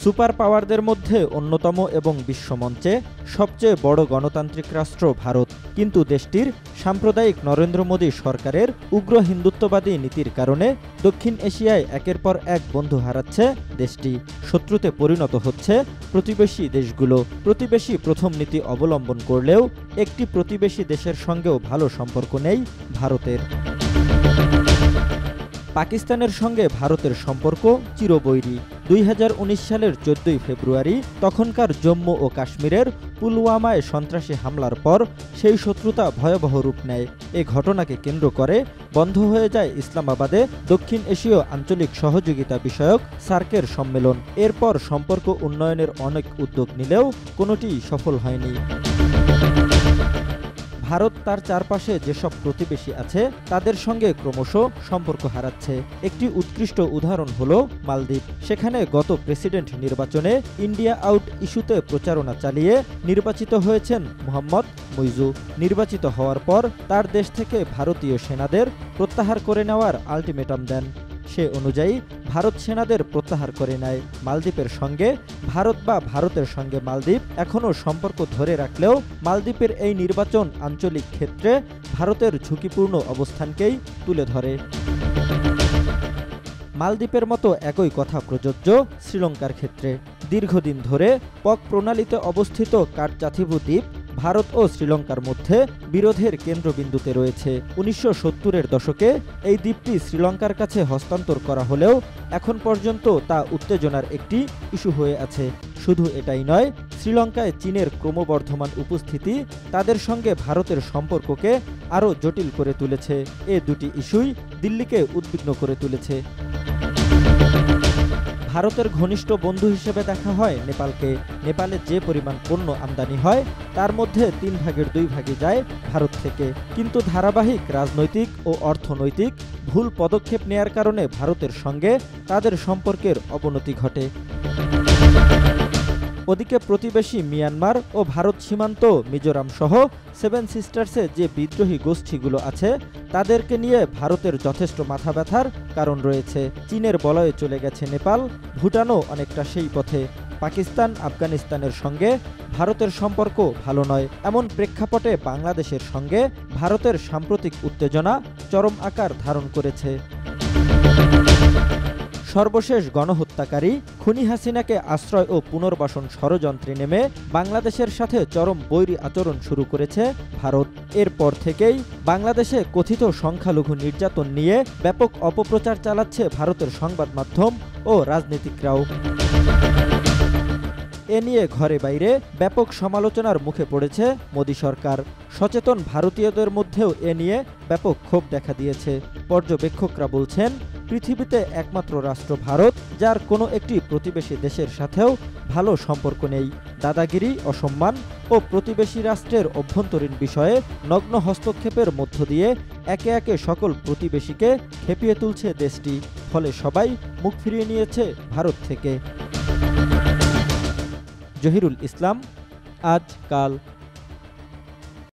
Super পাওয়ারদের মধ্যে অন্যতম এবং বিশ্বমঞ্চে সবচেয়ে বড় গণতান্ত্রিক রাষ্ট্র ভারত, কিন্তু দেশটির সাম্প্রদায়িক নরেন্দ্র মোদী সরকারের উগ্র হিন্দুত্ববাদী নীতির কারণে দক্ষিণ এশিয়ায় একের পর এক বন্ধু হারাচ্ছে দেশটি। শত্রুতে পরিণত হচ্ছে প্রতিবেশী দেশগুলো। প্রতিবেশী প্রথম নীতি অবলম্বন করলেও একটি প্রতিবেশী দেশের সঙ্গেও ভালো সম্পর্ক নেই ভারতের। পাকিস্তানের সঙ্গে ভারতের সম্পর্ক চিরবৈরী। 2019 সালের 14 ফেব্রুয়ারি তখনকার জম্মু ও কাশ্মীরের পুলওয়ামায় সন্ত্রাসী হামলার পর সেই শত্রুতা ভয়াবহ রূপ নেয়। এ ঘটনাকে কেন্দ্র করে বন্ধ হয়ে যায় ইসলামাবাদে দক্ষিণ এশীয় আঞ্চলিক সহযোগিতা বিষয়ক সার্কের সম্মেলন। এরপর সম্পর্ক উন্নয়নের অনেক উদ্যোগ নিলেও কোনোটিই সফল হয়নি। ভারত তার চারপাশে যেসব প্রতিবেশী আছে তাদের সঙ্গে ক্রমশ সম্পর্ক হারাচ্ছে। একটি উৎকৃষ্ট উদাহরণ হলো মালদ্বীপ। সেখানে গত প্রেসিডেন্ট নির্বাচনে ইন্ডিয়া আউট ইস্যুতে প্রচারণা চালিয়ে নির্বাচিত হয়েছেন মোহাম্মদ মুইজু। নির্বাচিত হওয়ার পর তার দেশ থেকে ভারতীয় সেনাদের প্রত্যাহার করে নেওয়ার আলটিমেটাম দেন। সে অনুযায়ী ভারত সেনাদের প্রত্যাহার করে নেয়। মালদ্বীপের সঙ্গে ভারত বা ভারতের সঙ্গে মালদ্বীপ এখনও সম্পর্ক ধরে রাখলেও মালদ্বীপের এই নির্বাচন আঞ্চলিক ক্ষেত্রে ভারতের ঝুঁকিপূর্ণ অবস্থানকেই তুলে ধরে। মালদ্বীপের মতো একই কথা প্রযোজ্য শ্রীলঙ্কার ক্ষেত্রে। দীর্ঘদিন ধরে পক প্রণালীতে অবস্থিত কাঠচাথিভু দ্বীপ ভারত ও শ্রীলঙ্কার মধ্যে বিরোধের কেন্দ্রবিন্দুতে রয়েছে। 1970-এর দশকে এই দ্বীপটি শ্রীলঙ্কার কাছে হস্তান্তর করা হলেও এখন পর্যন্ত তা উত্তেজনার একটি ইস্যু হয়ে আছে। শুধু এটাই নয়, শ্রীলঙ্কায় চীনের ক্রমবর্ধমান উপস্থিতি তাদের সঙ্গে ভারতের সম্পর্ককে আরও জটিল করে তুলেছে। এ দুটি ইস্যুই দিল্লিকে উদ্বিগ্ন করে তুলেছে। ভারতের ঘনিষ্ঠ বন্ধু হিসেবে দেখা হয় নেপালকে। নেপালে যে পরিমাণ পণ্য আমদানি হয় তার মধ্যে 3 ভাগের 2 ভাগই যায় ভারত থেকে। কিন্তু ধারাবাহিক রাজনৈতিক ও অর্থনৈতিক ভুল পদক্ষেপ নেয়ার কারণে ভারতের সঙ্গে তাদের সম্পর্কের অবনতি ঘটে। ওদিকে প্রতিবেশী মিয়ানমার ও ভারত সীমান্ত মিজোরাম সহ 7 সিস্টার্সে যে বিদ্রোহী গোষ্ঠীগুলো আছে তাদেরকে নিয়ে ভারতের যথেষ্ট মাথা ব্যথার কারণ রয়েছে। চীনের বলয়ে চলে গেছে নেপাল, ভুটানও অনেকটা সেই পথে। পাকিস্তান, আফগানিস্তানের সঙ্গে ভারতের সম্পর্ক ভালো নয়। এমন প্রেক্ষাপটে বাংলাদেশের সঙ্গে ভারতের সাম্প্রতিক উত্তেজনা চরম আকার ধারণ করেছে। সর্বশেষ গণহত্যাকারী খুনি হাসিনাকে আশ্রয় ও পুনর্বাসন ষড়যন্ত্রে নেমে বাংলাদেশের সাথে চরম বৈরী আচরণ শুরু করেছে ভারত। এরপর থেকেই বাংলাদেশে কথিত সংখ্যালঘু নির্যাতন নিয়ে ব্যাপক অপপ্রচার চালাচ্ছে ভারতের সংবাদ মাধ্যম ও রাজনীতিকরাও। এ নিয়ে ঘরে বাইরে ব্যাপক সমালোচনার মুখে পড়েছে মোদী সরকার। সচেতন ভারতীয়দের মধ্যেও এ নিয়ে ব্যাপক ক্ষোভ দেখা দিয়েছে। পর্যবেক্ষকরা বলছেন, পৃথিবীতে একমাত্র রাষ্ট্র ভারত, যার কোনো একটি প্রতিবেশী দেশের সাথেও ভালো সম্পর্ক নেই। দাদাগিরি, অসম্মান ও প্রতিবেশী রাষ্ট্রের অভ্যন্তরীণ বিষয়ে নগ্ন হস্তক্ষেপের মধ্য দিয়ে একে একে সকল প্রতিবেশীকে খেপিয়ে তুলছে দেশটি। ফলে সবাই মুখ ফিরিয়ে নিয়েছে ভারত থেকে। জহিরুল ইসলাম, আজ কাল।